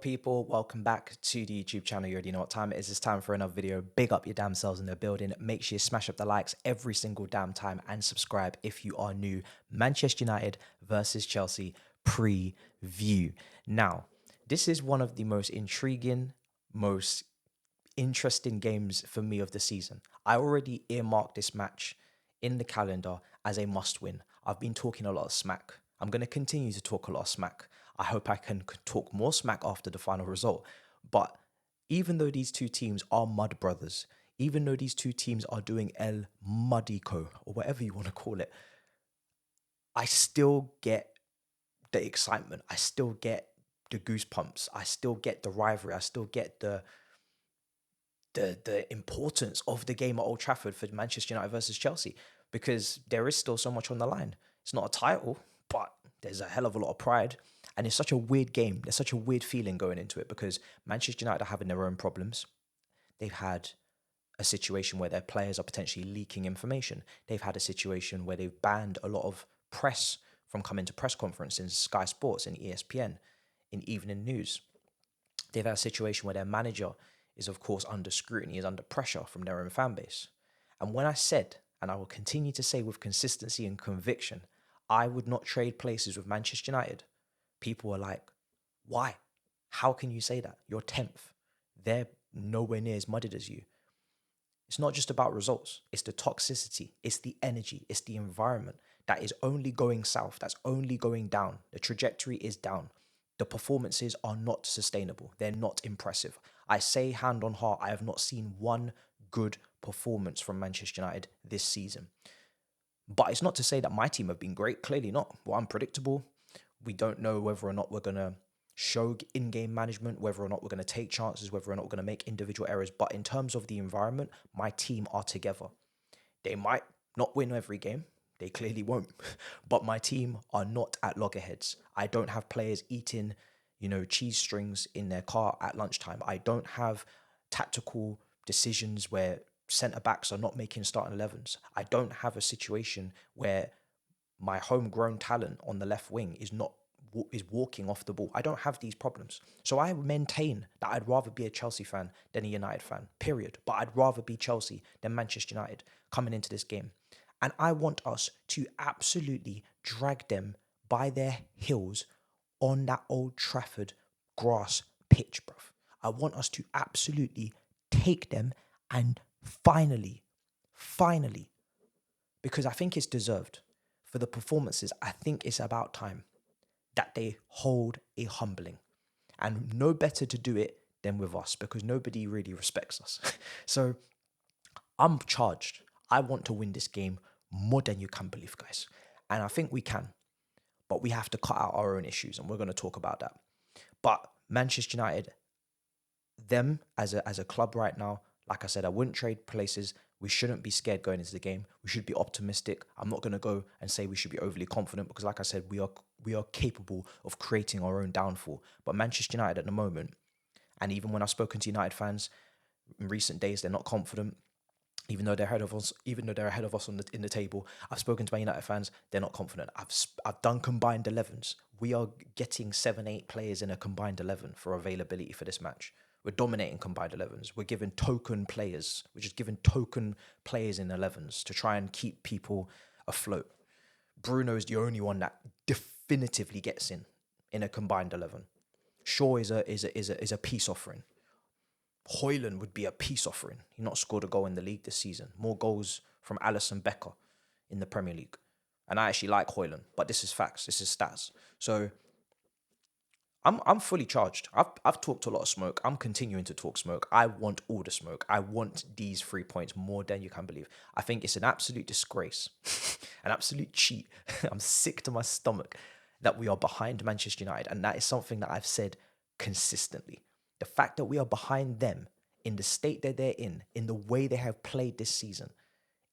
people? Welcome back to the YouTube channel. You already know what time it is. It's time for another video. Big up your damn selves in the building. Make sure you smash up the likes every single damn time and subscribe if you are new. Manchester United versus Chelsea preview. Now, this is one of the most intriguing, most interesting games for me of the season. I already earmarked this match in the calendar as a must-win. I've been talking a lot of smack. I'm going to continue to talk a lot of smack. I hope I can talk more smack after the final result. But even though these two teams are mud brothers, even though these two teams are doing El Mudico, or whatever you want to call it, I still get the excitement. I still get the goosebumps. I still get the rivalry. I still get the importance of the game at Old Trafford for Manchester United versus Chelsea, because there is still so much on the line. It's not a title, but there's a hell of a lot of pride. And it's such a weird game. There's such a weird feeling going into it because Manchester United are having their own problems. They've had a situation where their players are potentially leaking information. They've had a situation where they've banned a lot of press from coming to press conferences in Sky Sports and ESPN, in Evening News. They've had a situation where their manager is, of course, under scrutiny, is under pressure from their own fan base. And when I said, and I will continue to say with consistency and conviction, I would not trade places with Manchester United, people were like, why? How can you say that? You're 10th. They're nowhere near as muddied as you. It's not just about results. It's the toxicity. It's the energy. It's the environment that is only going south. That's only going down. The trajectory is down. The performances are not sustainable. They're not impressive. I say hand on heart, I have not seen one good performance from Manchester United this season. But it's not to say that my team have been great. Clearly not. We're unpredictable. We don't know whether or not we're going to show in-game management, whether or not we're going to take chances, whether or not we're going to make individual errors. But in terms of the environment, my team are together. They might not win every game. They clearly won't. But my team are not at loggerheads. I don't have players eating, cheese strings in their car at lunchtime. I don't have tactical decisions where centre-backs are not making starting 11s. I don't have a situation where my homegrown talent on the left wing is walking off the ball. I don't have these problems. So I maintain that I'd rather be a Chelsea fan than a United fan, period. But I'd rather be Chelsea than Manchester United coming into this game. And I want us to absolutely drag them by their heels on that Old Trafford grass pitch, bruv. I want us to absolutely take them and finally, because I think it's deserved. For the performances, I think it's about time that they hold a humbling. And no better to do it than with us, because nobody really respects us. So I'm charged. I want to win this game more than you can believe, guys. And I think we can. But we have to cut out our own issues, and we're going to talk about that. But Manchester United, them as a club right now, like I said, I wouldn't trade places. We shouldn't be scared going into the game. We should be optimistic. I'm not going to go and say we should be overly confident because, like I said, we are capable of creating our own downfall. But Manchester United at the moment, and even when I've spoken to United fans in recent days, they're not confident. Even though they're ahead of us, in the table, I've spoken to my United fans. They're not confident. I've done combined 11s. We are getting 7-8 players in a combined 11 for availability for this match. We're dominating combined 11s. We're giving token players. We're just giving token players in 11s to try and keep people afloat. Bruno is the only one that definitively gets in a combined 11. Shaw is a peace offering. Hairline would be a peace offering. He's not scored a goal in the league this season. More goals from Alisson Becker in the Premier League. And I actually like Hairline, but this is facts. This is stats. So I'm fully charged. I've talked a lot of smoke. I'm continuing to talk smoke. I want all the smoke. I want these 3 points more than you can believe. I think it's an absolute disgrace, an absolute cheat. I'm sick to my stomach that we are behind Manchester United, and that is something that I've said consistently. The fact that we are behind them in the state that they're in the way they have played this season,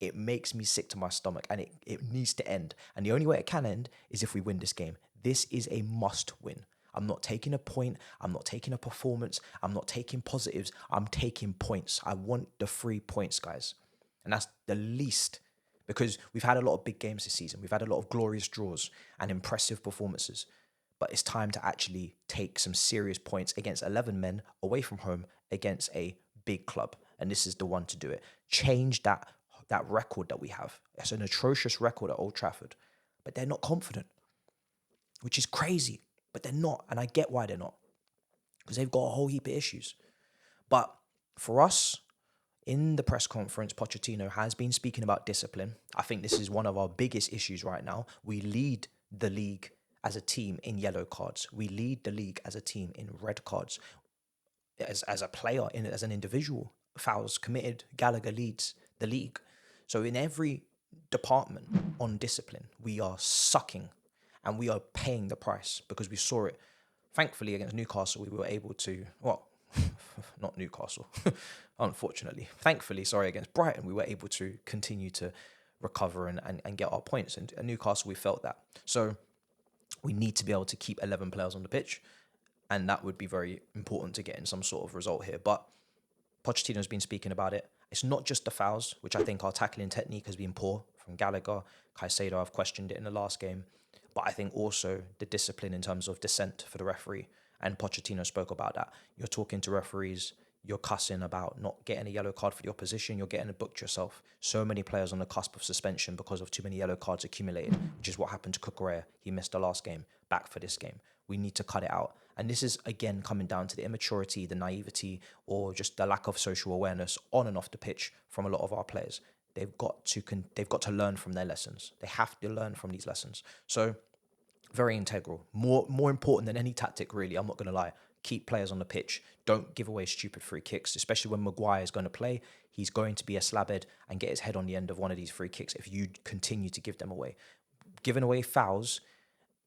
it makes me sick to my stomach, and it needs to end. And the only way it can end is if we win this game. This is a must win. I'm not taking a point. I'm not taking a performance. I'm not taking positives. I'm taking points. I want the 3 points, guys. And that's the least, because we've had a lot of big games this season. We've had a lot of glorious draws and impressive performances. but it's time to actually take some serious points against 11 men away from home against a big club. And this is the one to do it. Change that record that we have. It's an atrocious record at Old Trafford, but they're not confident, which is crazy. But they're not, and I get why they're not, because they've got a whole heap of issues. But for us, in the press conference, Pochettino has been speaking about discipline. I think this is one of our biggest issues right now. We lead the league as a team in yellow cards. We lead the league as a team in red cards. As a player, as an individual, fouls committed, Gallagher leads the league. So in every department on discipline, we are sucking and we are paying the price, because we saw it. Thankfully, against Newcastle, we were able to, well, not Newcastle, unfortunately. Thankfully, against Brighton, we were able to continue to recover and get our points. And at Newcastle, we felt that. So we need to be able to keep 11 players on the pitch, and that would be very important to get in some sort of result here. But Pochettino's been speaking about it. It's not just the fouls, which I think our tackling technique has been poor from Gallagher. Caicedo, I've questioned it in the last game. But I think also the discipline in terms of dissent for the referee. And Pochettino spoke about that. You're talking to referees, you're cussing about not getting a yellow card for the opposition, you're getting booked yourself. So many players on the cusp of suspension because of too many yellow cards accumulated, which is what happened to Cucurella. He missed the last game, back for this game. We need to cut it out. And this is, again, coming down to the immaturity, the naivety, or just the lack of social awareness on and off the pitch from a lot of our players. They've got to learn from their lessons. They have to learn from these lessons. So very integral, more important than any tactic, really. I'm not going to lie. Keep players on the pitch. Don't give away stupid free kicks, especially when Maguire is going to play. He's going to be a slabhead and get his head on the end of one of these free kicks if you continue to give them away. Giving away fouls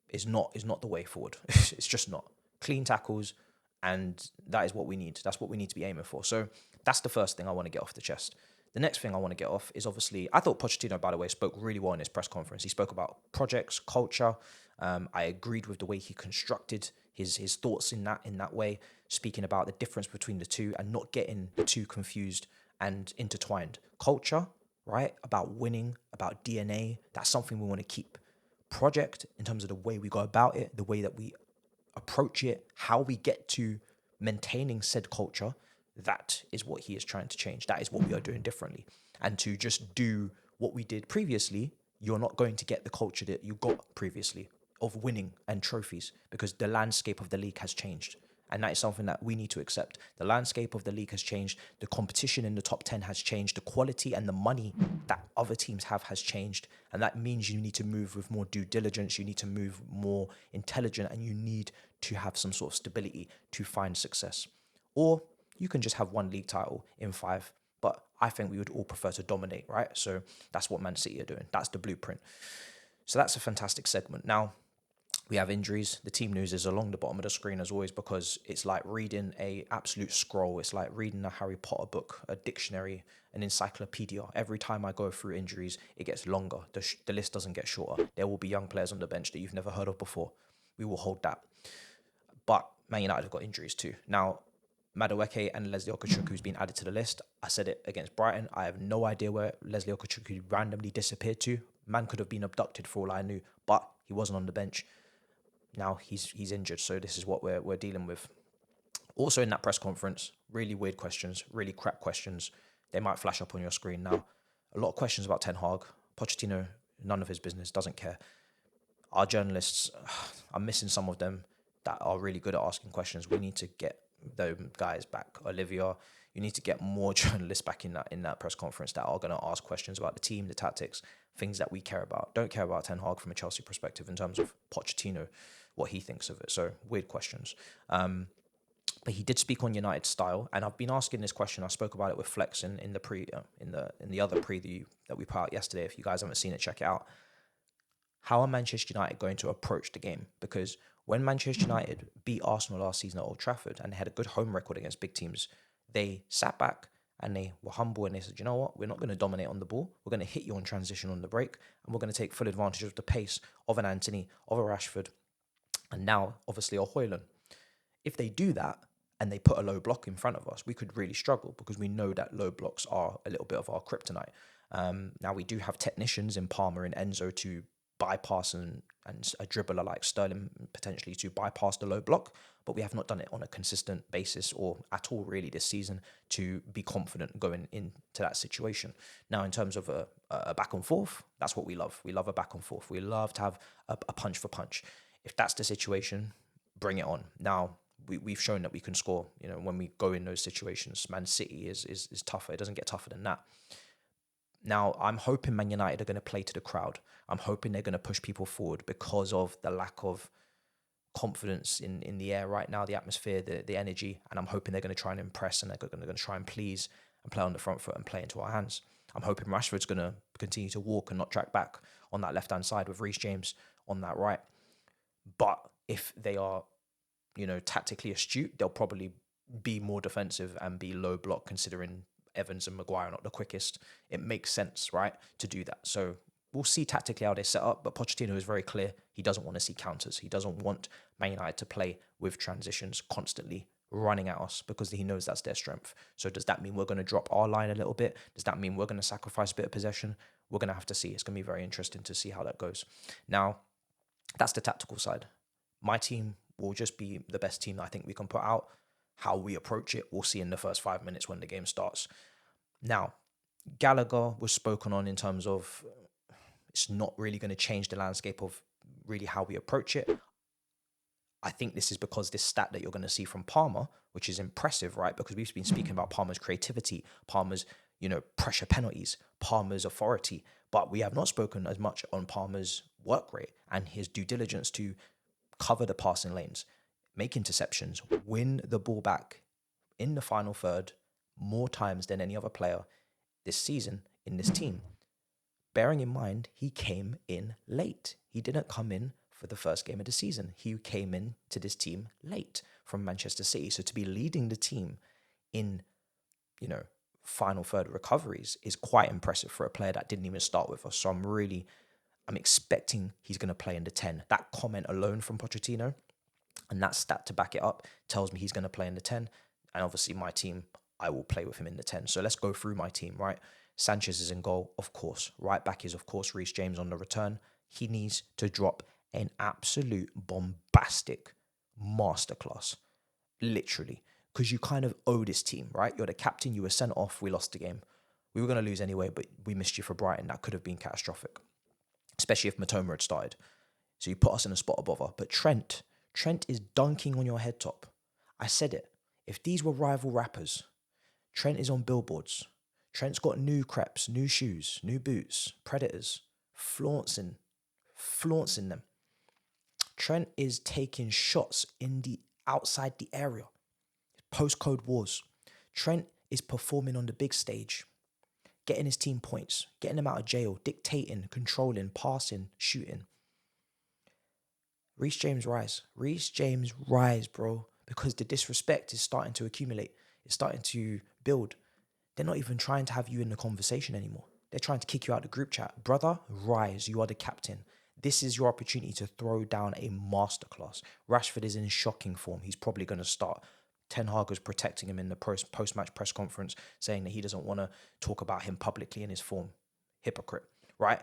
is not the way forward. It's just not. Clean tackles, and that is what we need. That's what we need to be aiming for. So that's the first thing I want to get off the chest. The next thing I want to get off is, obviously, I thought Pochettino, by the way, spoke really well in his press conference. He spoke about projects, culture. I agreed with the way he constructed his thoughts in that way, speaking about the difference between the two and not getting too confused and intertwined. Culture, right? About winning, about DNA. That's something we want to keep. Project, in terms of the way we go about it, the way that we approach it, how we get to maintaining said culture, that is what he is trying to change. That is what we are doing differently. And to just do what we did previously, you're not going to get the culture that you got previously of winning and trophies, because the landscape of the league has changed. And that is something that we need to accept. The landscape of the league has changed. The competition in the top 10 has changed. The quality and the money that other teams have has changed. And that means you need to move with more due diligence. You need to move more intelligent, and you need to have some sort of stability to find success. Or you can just have one league title in 5. But I think we would all prefer to dominate, right? So that's what Man City are doing. That's the blueprint. So that's a fantastic segment. Now, we have injuries. The team news is along the bottom of the screen as always, because it's like reading a absolute scroll. It's like reading a Harry Potter book, a dictionary, an encyclopedia. Every time I go through injuries, it gets longer. The list doesn't get shorter. There will be young players on the bench that you've never heard of before. We will hold that. But Man United have got injuries too. Now, Madueke and Leslie Okachukwu's been added to the list. I said it against Brighton. I have no idea where Leslie Okachukwu randomly disappeared to. Man could have been abducted for all I knew, but he wasn't on the bench. Now he's injured, so this is what we're dealing with. Also in that press conference, really weird questions, really crap questions. They might flash up on your screen now. A lot of questions about Ten Hag. Pochettino, none of his business, doesn't care. Our journalists, I'm missing some of them that are really good at asking questions. We need to get those guys back. Olivia, you need to get more journalists back in that press conference that are going to ask questions about the team, the tactics, things that we care about. Don't care about Ten Hag from a Chelsea perspective in terms of Pochettino, what he thinks of it. So weird questions. But he did speak on United style, and I've been asking this question. I spoke about it with Flex in the other preview that we put out yesterday. If you guys haven't seen it, check it out. How are Manchester United going to approach the game? Because when Manchester United beat Arsenal last season at Old Trafford and they had a good home record against big teams, they sat back and they were humble and they said, you know what, we're not going to dominate on the ball. We're going to hit you on transition on the break, and we're going to take full advantage of the pace of an Antony, of a Rashford, and now obviously a Højlund. If they do that and they put a low block in front of us, we could really struggle, because we know that low blocks are a little bit of our kryptonite. Now we do have technicians in Palmer and Enzo to bypass and a dribbler like Sterling potentially to bypass the low block, but we have not done it on a consistent basis or at all really this season to be confident going into that situation. Now, in terms of a back and forth, that's what we love. We love a back and forth. We love to have a punch for punch. If that's the situation, bring it on. Now, we've shown that we can score, when we go in those situations. Man City is tougher. It doesn't get tougher than that. Now, I'm hoping Man United are going to play to the crowd. I'm hoping they're going to push people forward because of the lack of confidence in the air right now, the atmosphere, the energy, and I'm hoping they're going to try and impress and they're going to try and please and play on the front foot and play into our hands. I'm hoping Rashford's going to continue to walk and not track back on that left-hand side with Reece James on that right. But if they are, tactically astute, they'll probably be more defensive and be low block, considering Evans and Maguire are not the quickest. It makes sense, right, to do that. So we'll see tactically how they set up, but Pochettino is very clear. He doesn't want to see counters. He doesn't want Man United to play with transitions constantly running at us because he knows that's their strength. So does that mean we're going to drop our line a little bit? Does that mean we're going to sacrifice a bit of possession? We're going to have to see. It's going to be very interesting to see how that goes. Now, that's the tactical side. My team will just be the best team that I think we can put out. How we approach it, we'll see in the first 5 minutes when the game starts. Now, Gallagher was spoken on in terms of it's not really going to change the landscape of really how we approach it. I think this is because this stat that you're going to see from Palmer, which is impressive, right? Because we've been speaking about Palmer's creativity, Palmer's, pressure penalties, Palmer's authority, but we have not spoken as much on Palmer's work rate and his due diligence to cover the passing lanes, make interceptions, win the ball back in the final third more times than any other player this season in this team. Bearing in mind, he came in late. He didn't come in for the first game of the season. He came in to this team late from Manchester City. So to be leading the team in, final third recoveries is quite impressive for a player that didn't even start with us. So I'm expecting he's going to play in the 10. That comment alone from Pochettino and that stat to back it up tells me he's going to play in the 10. And obviously my team, I will play with him in the 10. So let's go through my team, right? Sanchez is in goal, of course. Right back is, of course, Reece James on the return. He needs to drop an absolute bombastic masterclass, literally, because you kind of owe this team, right? You're the captain. You were sent off. We lost the game. We were going to lose anyway, but we missed you for Brighton. That could have been catastrophic, especially if Matoma had started. So you put us in a spot of bother. But Trent is dunking on your head top. I said it. If these were rival rappers, Trent is on billboards. Trent's got new crepes, new shoes, new boots, Predators, flaunting them. Trent is taking shots outside the area. Postcode wars. Trent is performing on the big stage, getting his team points, getting them out of jail, dictating, controlling, passing, shooting. Reece James rise. Reece James rise, bro, because the disrespect is starting to accumulate. It's starting to build. They're not even trying to have you in the conversation anymore. They're trying to kick you out of the group chat. Brother, rise. You are the captain. This is your opportunity to throw down a masterclass. Rashford is in shocking form. He's probably going to start. Ten Hag is protecting him in the post-match press conference, saying that he doesn't want to talk about him publicly in his form. Hypocrite, right?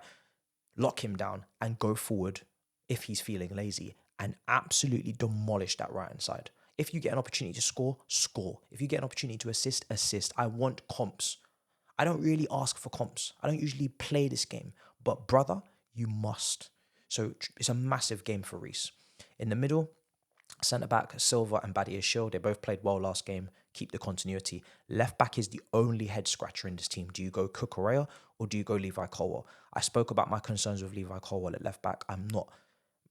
Lock him down and go forward if he's feeling lazy and absolutely demolish that right-hand side. If you get an opportunity to score, score. If you get an opportunity to assist, assist. I want comps. I don't really ask for comps. I don't usually play this game. But brother, you must. So it's a massive game for Reece. In the middle, centre-back, Silva and Badiashile, they both played well last game. Keep the continuity. Left-back is the only head-scratcher in this team. Do you go Cucurella or do you go Levi Colwill? I spoke about my concerns with Levi Colwill at left-back. I'm not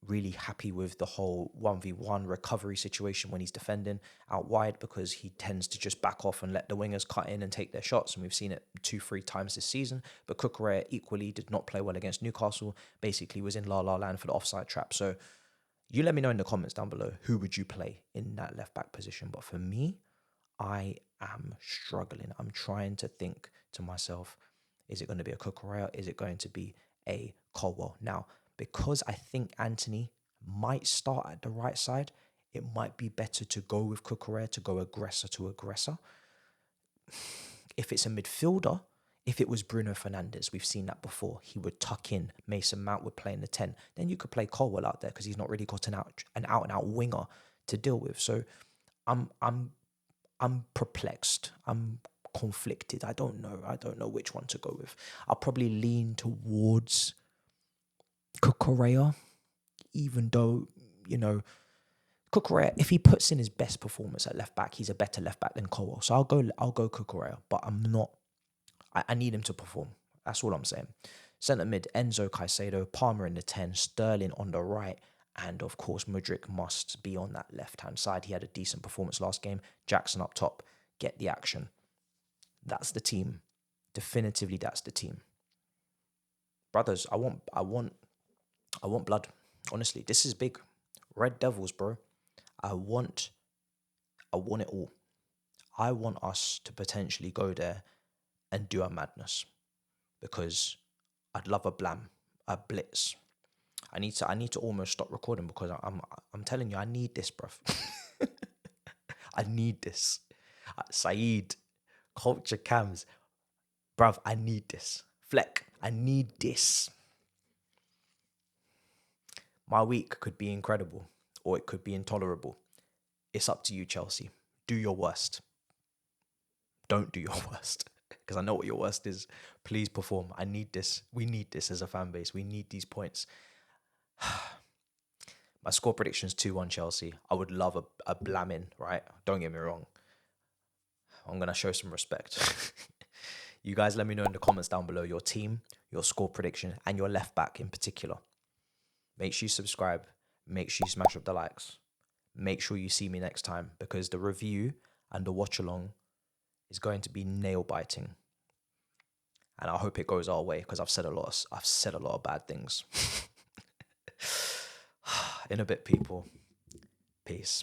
really happy with the whole 1v1 recovery situation when he's defending out wide because he tends to just back off and let the wingers cut in and take their shots. And we've seen it 2-3 times this season. But Cucurella equally did not play well against Newcastle. Basically was in la-la land for the offside trap. So you let me know in the comments down below, who would you play in that left-back position? But for me, I am struggling. I'm trying to think to myself, is it going to be a Cucurella? Is it going to be a Colwill? Now, because I think Anthony might start at the right side, it might be better to go with Cucurella, to go aggressor to aggressor. If it's a midfielder, If it was Bruno Fernandes, we've seen that before. He would tuck in. Mason Mount would play in the 10. Then you could play Colwell out there because he's not really got an out and out winger to deal with. So I'm perplexed. I'm conflicted. I don't know which one to go with. I'll probably lean towards Cucurella, even though, Cucurella, if he puts in his best performance at left back, he's a better left back than Colwell. So I'll go Cucurella, but I need him to perform. That's all I'm saying. Centre mid, Enzo, Caicedo, Palmer in the 10, Sterling on the right, and of course Mudryk must be on that left-hand side. He had a decent performance last game. Jackson up top, get the action. That's the team. Definitively, that's the team. Brothers, I want blood. Honestly, this is big. Red Devils, bro. I want it all. I want us to potentially go there and do a madness, because I'd love a blitz. I need to almost stop recording because I'm telling you, I need this, bruv. I need this. Saeed, Culture Cams, bruv, I need this. Fleck, I need this. My week could be incredible or it could be intolerable. It's up to you, Chelsea. Do your worst. Don't do your worst, because I know what your worst is. Please perform. I need this. We need this as a fan base. We need these points. My score prediction is 2-1 Chelsea. I would love a blamming, right? Don't get me wrong. I'm going to show some respect. You guys let me know in the comments down below your team, your score prediction, and your left back in particular. Make sure you subscribe. Make sure you smash up the likes. Make sure you see me next time, because the review and the watch along is going to be nail biting. And I hope it goes our way, because I've said a lot of bad things. In a bit, people. Peace.